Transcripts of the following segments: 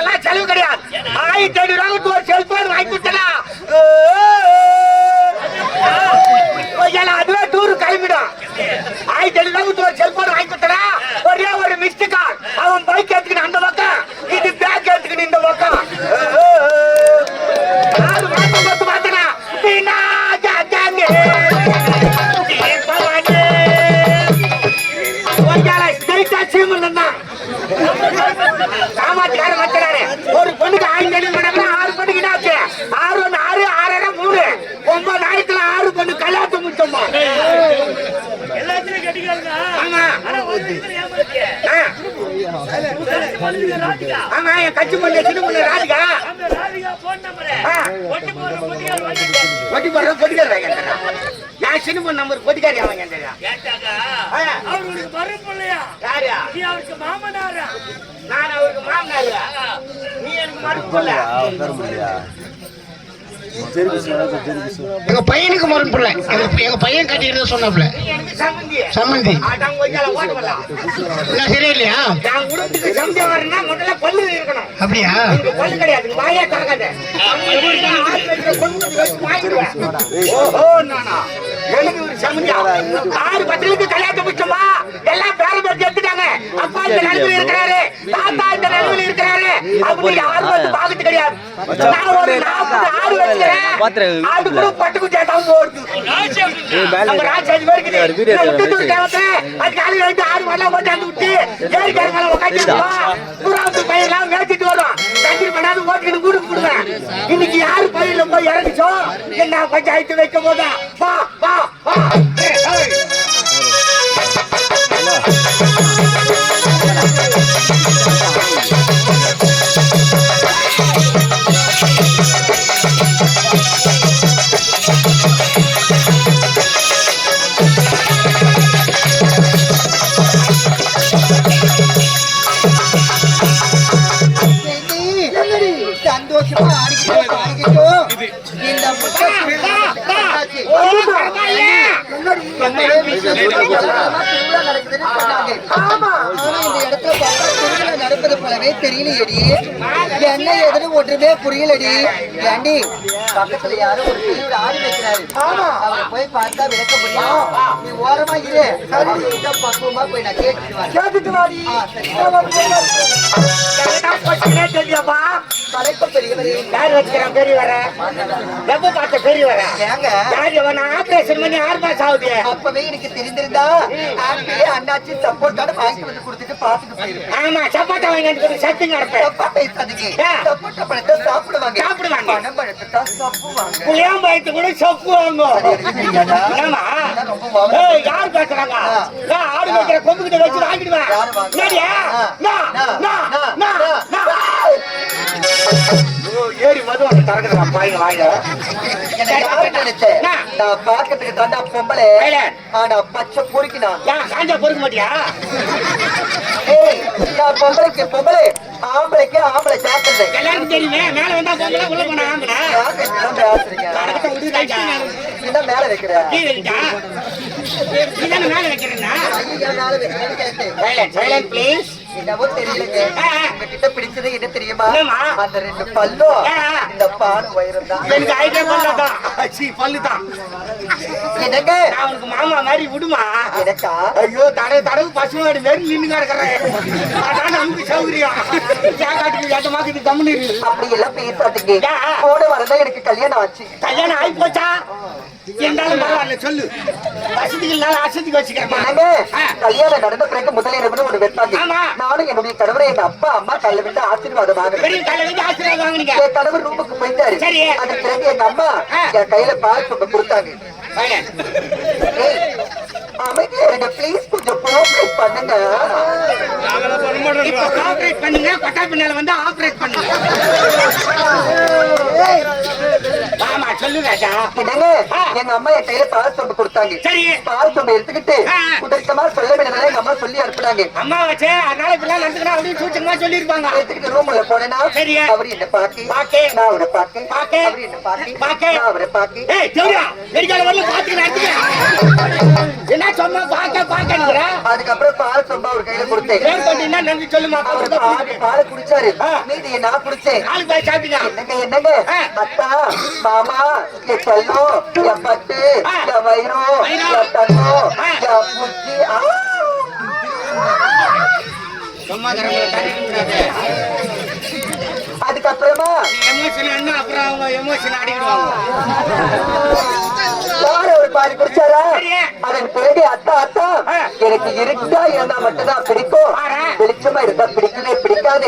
எல்லாம் செலவு கிடையாது. 1500 ஒரு செல்போன் வாங்கி கொடுத்தனா அதுவே டூரு கிளம்பிடும். 1500 ஒரு செல்போன் வாங்கி கொடுத்தனா ஒரே ஒரு மிஸ்டு கால். அவன் பைக் எடுத்துக்கிட்டு அந்த பக்கம், இது பேக் எடுத்துக்கிட்டு இந்த பக்கம். 6 மாசம் பத்து பார்த்தனா சாமாத்தியார மச்சனாரு. ஒரு பொண்ணுக்கு 1500 6 பொண்ணுக்கு என்னாச்சு? 6 1 6 6 3 9 ஆயிரத்துல 6 பொண்ணு கல்யாணத்தை முடிச்சோமா? ஆமா என் கட்சி பொண்ணு சின்ன பொண்ணு ராதிகா ஒட்டி போடுற பொட்டிக்கார் வாங்க. நான் சின்ன பொண்ணு நம்பர் பொட்டிக்காரி அவங்க அவருக்கு மாமனாரா? நான் அவருக்கு மாமனாரா? நீ எனக்கு மறுப்புல. எங்க பையனுக்கு மறுப்புல. எங்க பையன் கட்டிட்டு சொன்னாப்ல சம்மந்தி சரியில்லையா? நான் உடம்புக்கு சம்பந்தம் வரணும்னா முதல்ல பல்லு இருக்கணும். அப்படியா? பல்லு கிடையாது, வாயே திறக்காத. ஓஹோ நானா எனக்கு ஒரு சம்பந்தியா 6 பத்திரிக்கு கல்யாணத்தை முடிச்சோமா? எல்லாம் பேர பேர் எடுத்துட்டாங்க. அப்பா இந்த நிலைமையில் இருக்கிறாரு, தாத்தா இந்த நிலைமையில் இருக்கிறாரு. அப்படி யாரும் வந்து பாக்குறது கிடையாது. நான் ஒரு 40 ஆடு வச்சுக்கிறேன். ஆடு கூட பட்டுக்கு சேர்த்தாவும் போடுது. நம்ம ராஜாஜி வரைக்கும் அது காலையில் வந்து 6 வரலாம் போட்டாந்து விட்டு ஏரிக்கார மேல உட்காந்துருக்கோம். புறாவுக்கு பயிரெல்லாம் வேச்சிட்டு வரும். தண்ணீர் பண்ணாது ஓட்டிட்டு கூடு போடுவேன். இன்னைக்கு யாரு பயிரில போய் இறங்கிச்சோ என்ன பஞ்சாயத்து வைக்க போதா? வா வா வா. சந்தோஷமா ஆடிக்கிட்டோ இந்த நடப்பது போலவே தெரியலையடி. என்ன எதுன்னு ஒன்றுமே புரியலடி. ஏண்டி பக்கத்துல யாரும் ஒரு பெரிய ஆடி வைக்கிறாரு, அவரை போய் பார்த்தா விளக்க முடியும். நீ ஓரமா இரு, பக்குவமா போய் நான் கேட்டுட்டு வாடி. அப்பவே எனக்கு தெரிந்திருந்தா அண்ணாச்சி சப்போர்ட்டான வாங்கி வந்து கொடுத்துட்டு பாத்துட்டு போயிருப்பேன். ஆமா சப்போட்டா வாங்கி சத்துங்க சப்போட்டா பழத்தை சாப்பிடுவாங்க. பணம் பழத்தை தான் சாப்பிடுவாங்க. புளியாம்பழத்தை கூட சாப்பிடுவாங்க. யார் பேசுறாங்க? ஆடு வைக்கிற கொம்புகிட்ட வச்சு வாங்கிடுவேன். ஏறி மதுவாங்க தரக்குறா பாய்ங்க வாங்க. நான் பாக்கிறதுக்கு தாண்டா பொம்பளை, ஆனா பச்சை பொறுக்கினா காஞ்சா பொறுக்க மாட்டியா? நான் பொம்பளைக்கு பொம்பளை, ஆம்பளைக்கு ஆம்பளை ஜாக்கிரதை. எல்லாருக்கும் தெரியுமே, மேல வந்தா பொம்பளை உள்ள போனா ஆம்பளை. மேல வைக்கிறேன் மேல வைக்கிறேன் ப்ளீஸ். என்னவோ தெரியலங்க, உங்ககிட்ட பிடிச்சது என்ன தெரியுமா? அந்த 2 பல்லும் இந்த பானை வயிறு தான். எனக்கு ஐடியா பண்ணலாம். பல்லுதான் என்னங்க அவனுக்கு மாமா மாதிரி விடுமா? எனக்கா? ஐயோ தடவு பசுமாடு வெறும் நின்று கிடக்குறேன். நமக்கு சௌகரியம் காட்டுக்கு கம்முனு. அப்படி எல்லாம் பேசாதீங்க. போன வரதான் எனக்கு கல்யாணம் ஆச்சு. கல்யாணம் ஆகி போச்சா? என்றாலும் பரவாயில்ல சொல்லு. வசதிக்கு அசதிக்கு வச்சுக்கிறேன். கல்யாணம் நடந்த பிறகு முதலிரவு ஒரு வெப்பாங்க. நானும் என்னுடைய கணவரை எங்க அப்பா அம்மா கல்ல விட்டு ஆசீர்வாதம் வாங்க. என் கணவர் ரூமுக்கு போயிட்டாரு. அதன் பிறகு எங்க அம்மா என் கையில பால் சொம்ப கொடுத்தாங்க. அமைதியா இருங்க ப்ளீஸ், கொஞ்சம் கோஆபரேட் பண்ணுங்க. இப்ப கோஆபரேட் பண்ணுங்க, கொட்டா பின்னால வந்து ஆபரேட் பண்ணுங்க. ஆமா சொல்லு ராஜா. என்னங்க எங்க அம்மா என் கையில பால் சொம்பு கொடுத்தாங்க. சரி பால் சொம்பு எடுத்துக்கிட்டு உதட்டமா சொல்ல வேண்டியதால எங்க அம்மா சொல்லி அனுப்புனாங்க. அம்மா வச்சே அதனால இப்பெல்லாம் நடந்துக்கணும் அப்படின்னு சூச்சமா சொல்லிருப்பாங்க. எடுத்துக்கிட்டு ரூம்ல போனேன்னா அவரு என்ன பாக்கி நான் அவரை பாக்கேன், அவரு என்ன பாக்கி நான் அவரை பாக்கேன். ஏய் ஜோடியா வெடிக்கால வரல பாத்துக்க நடத்துக்க. என்ன சொன்னா பாக்க பாக்கங்கற அதுக்கப்புறம் பால் சொம்பா ஒரு கையில கொடுத்தேன். நன்றி சொல்லுமா. பால் குடிச்சாரு, மீதியை நான் குடிச்சேன். என்னங்க அத்தா மாமா என் செல்லம் என் பட்டு என் வயிறம் என் தன்னம் என் புச்சி. அதுக்கப்புறமா அப்புறம் அவங்க எமோஷன் அடிக்கிடுவாங்க. ஒரு பாதி குடிச்சாரா, அதன் பிறகு அத்தா அத்தா எனக்கு இருட்டா இருந்தா மட்டும்தான் பிடிக்கும், வெளிச்சமா இருந்தா பிடிக்கவே பிடிக்காது.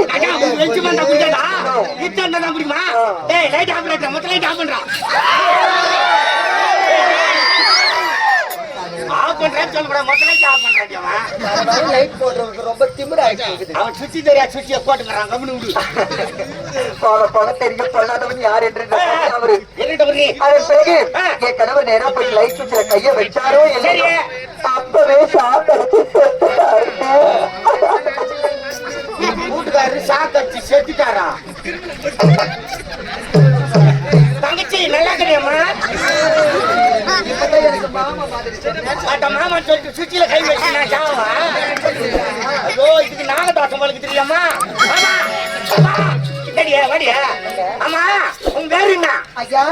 ரொம்ப திமிராயிடுச்சு. அவன் சுத்தி தெரியா சுத்திய போட்டுக்கிறான். போக போக தெரியும் பொல்லாதவன் யார் என்று அவரு. அதன் பிறகு என் கணவர் நேரா போய் லைட் சுவிட்ச்ல கைய வச்சாரோ இல்லையோ அப்பவே சாப்பிட்டு வீட்டுக்காரரு சாக்கடிச்சு செத்துட்டாரா? தங்கச்சி நல்லா கிடையாமா? எனக்கு மாமா மாதிரி மாமா சொல்லிட்டு சுவிட்சில கை வச்சு நான் சாவா? ஐயோ இதுக்கு நாகதாசம் உங்களுக்கு தெரியாமா? வடியா ஆமா உங்க பேரு என்ன? ஐயா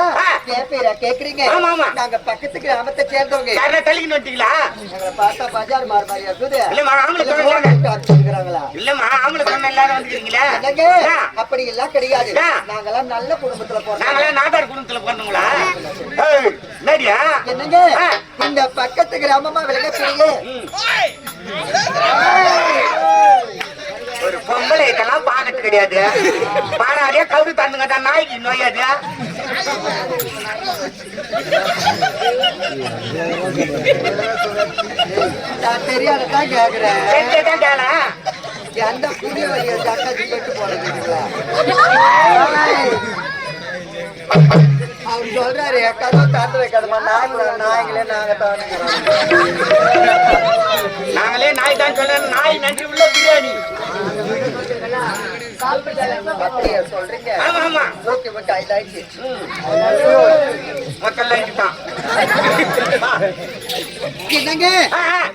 என் பேரா கேக்குறீங்க? ஆமா ஆமா நாங்க பக்கத்து கிராமத்தை சேர்ந்தவங்க. யாரா தள்ளிக்கிட்டு வந்துட்டீங்களா? எங்களை பார்த்தா பஜார் மார் மாதிரியா இருக்குது. இல்லம்மா ஆம்பளை சொன்ன இல்லம்மா ஆம்பளை சொன்ன எல்லாரும் வந்துக்கிறீங்களா? அப்படி எல்லாம் கிடையாது. நாங்கெல்லாம் நல்ல குடும்பத்துல போறோம். நாங்கெல்லாம் நாட்டார் குடும்பத்துல பிறந்தவங்களா? என்னங்க இந்த பக்கத்து கிராமமா விலகக்கூடிய ஒரு பொம்பளை இதெல்லாம் பாக்கத்து கிடையாது. பாடாதே கவுது தந்துங்க நாய்க்கு நோயாது. நான் தெரியாததான் கேக்குறேன். எந்த புதிய வழியை சட்டாச்சு கேட்டு போறீங்களா? அவர் சொல்றாரு கதவு தாண்டு வைக்காதமா நாய்களே நாங்களே நாய் தான் சொல்றேன். நாய் நன்றி உள்ள பிரியாணி சொல்றீங்க. ஆமா ஆமா okay okay I like it. மக்கள் லைக் தான். என்னங்க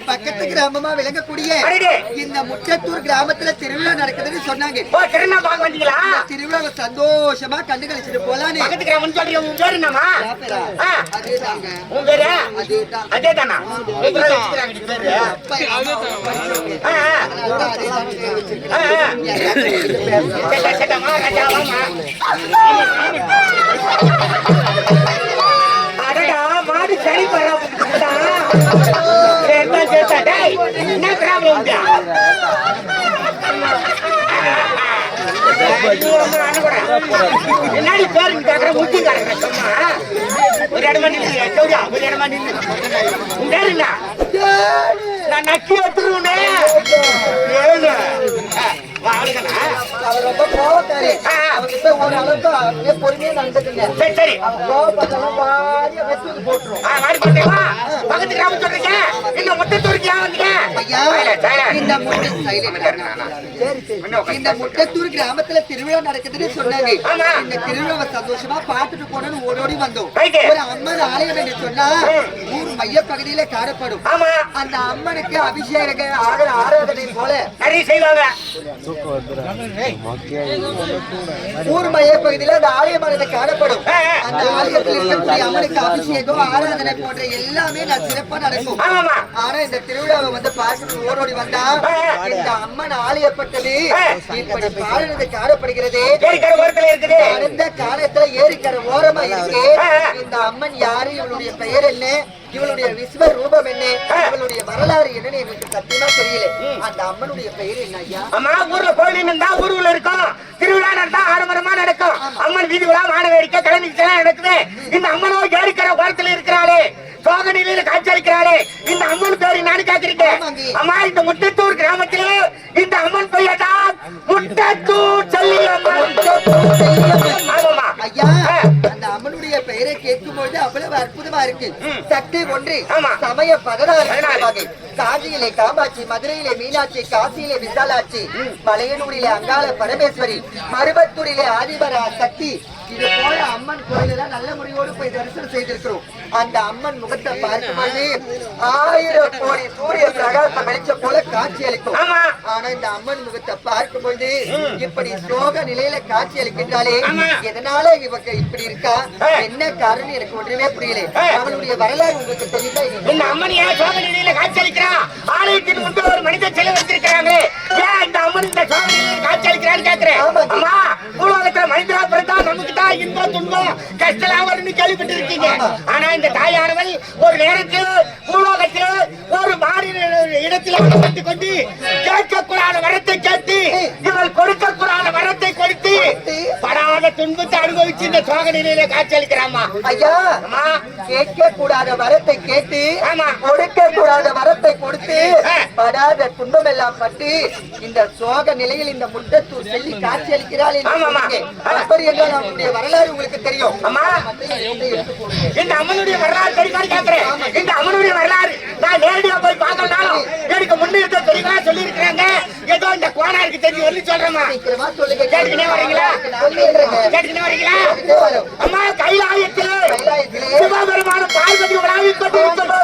பக்கத்து கிராமமா விளங்கக்கூடிய இந்த முட்டத்தூர் கிராமத்துல திருவிழா நடக்குதுன்னு சொன்னாங்க. திருவிழா பார்க்க வந்தீங்களா? திருவிழாவை சந்தோஷமா கண்டு கழிச்சிட்டு போலான்னு. பக்கத்து கிராமம் சொல்றீங்க. உங்க பேரு என்னமா? அதேதாங்க. உங்க பேரு அதேதான். அதேதானா? மாடு சரி என்ன கிராமம் என்னாடி பேரு கேக்குற முத்தி காட்டுற சொன்னா ஒரு இடமா நின்று ஒரு இடமா நின்று உங்க பேரு என்ன? நான் நக்கி எடுத்துருவேன். அவர் ரொம்ப கோவக்காரி. அவர்கிட்ட ஒரு அளவுக்கு பொறுமையா நடந்துக்குங்க. சரி சரி கோவப்பட்டெல்லாம் வாரி வெச்சு போட்டுரும். பக்கத்து கிராமம் சொல்றீங்க. இந்த முட்டத்தூருக்கு ஏன் வந்தீங்க? இந்த முட்டத்தூர் கிராமத்துல திருவிழா நடக்குதுன்னு சொன்னாங்க. இந்த திருவிழாவை சந்தோஷமா பார்த்துட்டு போனோம்னு ஓடோடி வந்தோம். ஒரு அம்மன் ஆலயம் என்று சொன்னா ஊர் மைய பகுதியில காணப்படும். அந்த அம்மனுக்கு அபிஷேக ஆராதனை போல நிறைய செய்வாங்க. ஊர் மைய பகுதியில அந்த ஆலயமானது காணப்படும். அந்த ஆலயத்தில் இருக்கக்கூடிய அம்மனுக்கு அபிஷேகம் ஆராதனை போன்ற எல்லாமே நான் சிறப்பா நடக்கும். ஆனா இந்த திருவிழாவை வந்து பார்த்துட்டு ஓடோடி வந்தா இந்த அம்மன் ஆலயப்பட்டது இப்படி பாடுறது காணப்படுகிறது. அந்த காலத்துல ஏரிக்கரை ஓரமா இருக்கு. இந்த அம்மன் யாரு, இவளுடைய பெயர் என்ன, இவளுடைய விஸ்வரூபம் என்ன, இவளுடைய வரலாறு என்னன்னு எங்களுக்கு சத்தியமா தெரியல. அந்த அம்மனுடைய பெயர் என்ன ஐயா? அம்மா ஊர்ல கோயில் இருந்தா ஊர்ல இருக்கும். திருவிழா நடந்தா ஆடம்பரமா நடக்கும். அம்மன் வீதி விழா மாட வேடிக்கை கலைநிகழ்ச்சி நடக்குது. இந்த அம்மனோ ஏரிக்கரை ஓரத்துல இருக்கிறாளே, சோகநிலையில காட்சியளிக்கிறாளே, இந்த அம்மன் பேரு நான் கேட்கிறீங்க. அம்மா இந்த முட்டத்தூர் கிராமத்திலே இந்த அம்மன் பெயர் தான் முட்டத்தூர் செல்லி அம்மன். ஐயா அந்த அம்மனுடைய பெயரை கேட்கும் பொழுது அவ்வளவு அற்புதமா இருக்கு. சக்தி ஒன்று சமய 16 வகை. காஞ்சியிலே காமாட்சி, மதுரையிலே மீனாட்சி, காசியிலே விசாலாட்சி, மலையனூரிலே அங்காள பரமேஸ்வரி, மருவத்தூரிலே ஆதிபரா சக்தி, இது போல அம்மன் கோயில நல்ல முறையோடு போய் தரிசனம் செய்திருக்கிறோம். அந்த அம்மன் முகத்தை பார்க்கும்போது 1000 கோடி சூரிய பிரகாசம் வெளிச்ச போல காட்சி அளிக்கும். ஆனா இந்த அம்மன் முகத்தை பார்க்கும்போது இப்படி சோக நிலையில காட்சி அளிக்கின்றாலே, எதனால இவங்க இப்படி இருக்கா, என்ன காரணம் எனக்கு ஒன்றுமே புரியல. அவளுடைய வரலாறு உங்களுக்கு தெரியுதா? இந்த அம்மன் ஏன் சோக நிலையில காட்சி அளிக்கிறா? ஆலயத்தின் முன்பு ஒரு மனித சிலை வச்சிருக்கிறாங்க. ஏன் இந்த அம்மன் இந்த சோக நிலையில காட்சி அளிக்கிறான்னு கேக்குறேன். அம்மா, பூலோகத்துல மனிதரா பிறந்தா நமக்கு தான் இன்பம் துன்பம் கஷ்டம் வரும்னு கேள்விப்பட்டிருக்கீங்க. ஆனா இந்த தாயானவள் ஒரு நேரத்தில் பூலோகத்தில் ஒரு மாநில இடத்தில் அமர்ந்து கொண்டு கேட்கக்கூடாத வரத்தை கேட்டு இவள் கொடுக்கக்கூடாத வரத்தை கொடுத்து படாத துன்பத்தை அனுபவிச்சு இந்த சோக நிலையில காட்சி அளிக்கிறாமா. ஐயா, கேட்க கூடாத வரத்தை கேட்டு கொடுக்க கூடாத வரத்தை கொடுத்து படாத துன்பம் எல்லாம் பட்டு இந்த சோக நிலையில் இந்த முட்டத்தூர் செல்லி காட்சி அளிக்கிறாள். அப்படி என்றால் நம்முடைய வரலாறு உங்களுக்கு தெரியும். இந்த அம்மனுடைய வரலாறு தெரியுமான்னு கேட்கிறேன். இந்த அம்மனுடைய வரலாறு நான் நேரடியா போய் பார்க்கறதாலும் எனக்கு முன்னிருக்க தெரியுமா சொல்லி இருக்கிறாங்க. ஏதோ இந்த கோணாருக்கு தெரியும் சொல்லி சொல்றேமா. கேட்டுக்கிட்டே வரீங்களா? கேட்டுக்கிட்டே வரீங்களா? அம்மா, கைலாயத்திலே சிவபெருமான பார்வதி உலாவிக் கொண்டிருக்கும்